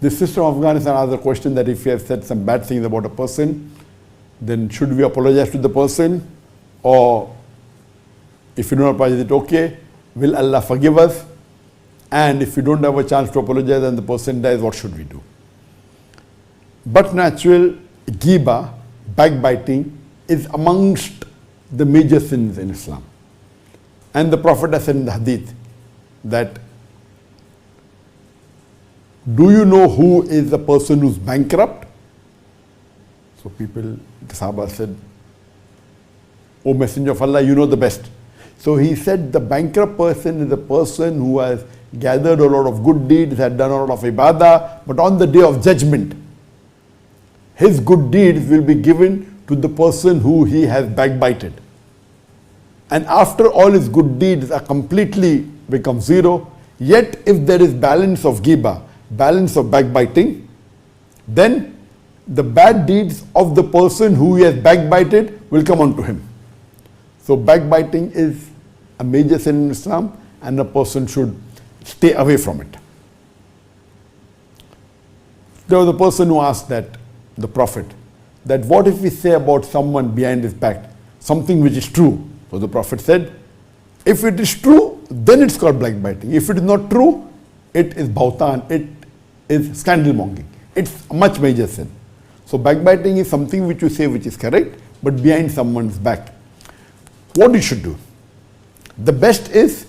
This sister of Afghanistan asked the question that if we have said some bad things about a person, then should we apologize to the person? Or if you don't apologize, is it okay? Will Allah forgive us? And if we don't have a chance to apologize and the person dies, what should we do? But natural ghiba, backbiting, is amongst the major sins in Islam. And the Prophet has said in the hadith that, do you know who is the person who's bankrupt? So people, the Sahaba said, O Messenger of Allah, you know the best. So he said the bankrupt person is the person who has gathered a lot of good deeds, had done a lot of ibadah, but on the day of judgment, his good deeds will be given to the person who he has backbited. And after all his good deeds are completely become zero, yet if there is balance of ghiba, balance of backbiting, then the bad deeds of the person who he has backbited will come onto him. So backbiting is a major sin in Islam and a person should stay away from it. There was a person who asked that, the Prophet, that what if we say about someone behind his back something which is true? So the Prophet said, if it is true, then it's called backbiting. If it is not true, it is bautan, it is scandal mongering. It's a much major sin. So backbiting is something which you say which is correct, but behind someone's back. What you should do? The best is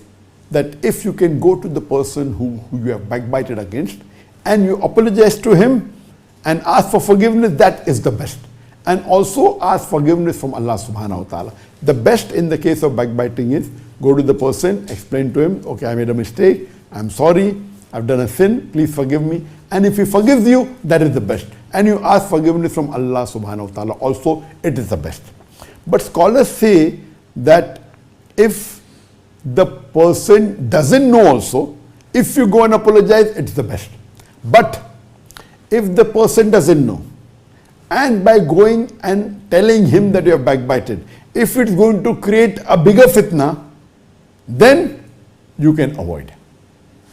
that if you can go to the person who you have backbited against and you apologize to him and ask for forgiveness, that is the best. And also ask forgiveness from Allah subhanahu wa ta'ala. The best in the case of backbiting is go to the person, explain to him, okay, I made a mistake, I'm sorry, I've done a sin, please forgive me. And if he forgives you, that is the best. And you ask forgiveness from Allah subhanahu wa ta'ala, also it is the best. But scholars say that if the person doesn't know also, if you go and apologize, it's the best. But if the person doesn't know, and by going and telling him that you have backbited, if it's going to create a bigger fitna, then you can avoid.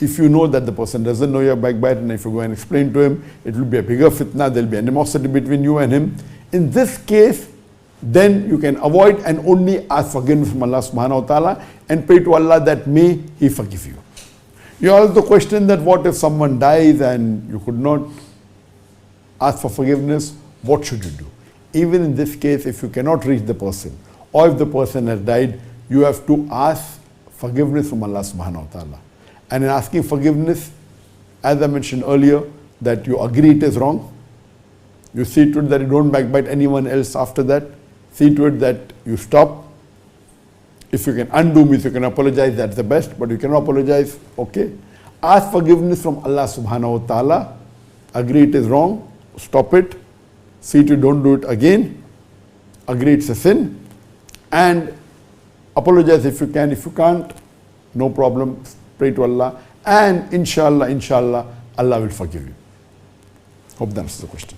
If you know that the person doesn't know you have backbited, and if you go and explain to him, it will be a bigger fitna, there will be animosity between you and him. In this case, then you can avoid and only ask forgiveness from Allah subhanahu wa ta'ala and pray to Allah that may He forgive you. You ask the question that what if someone dies and you could not ask for forgiveness, what should you do? Even in this case, if you cannot reach the person or if the person has died, you have to ask forgiveness from Allah subhanahu wa ta'ala. And in asking forgiveness, as I mentioned earlier, that you agree it is wrong. You see to it that you don't backbite anyone else after that. See to it that you stop. If you can undo means you can apologize, that's the best. But you cannot apologize, okay. Ask forgiveness from Allah subhanahu wa ta'ala. Agree it is wrong. Stop it. See to it don't do it again. Agree it's a sin. And apologize if you can. If you can't, no problem. Pray to Allah. And inshallah, Allah will forgive you. Hope that answers the question.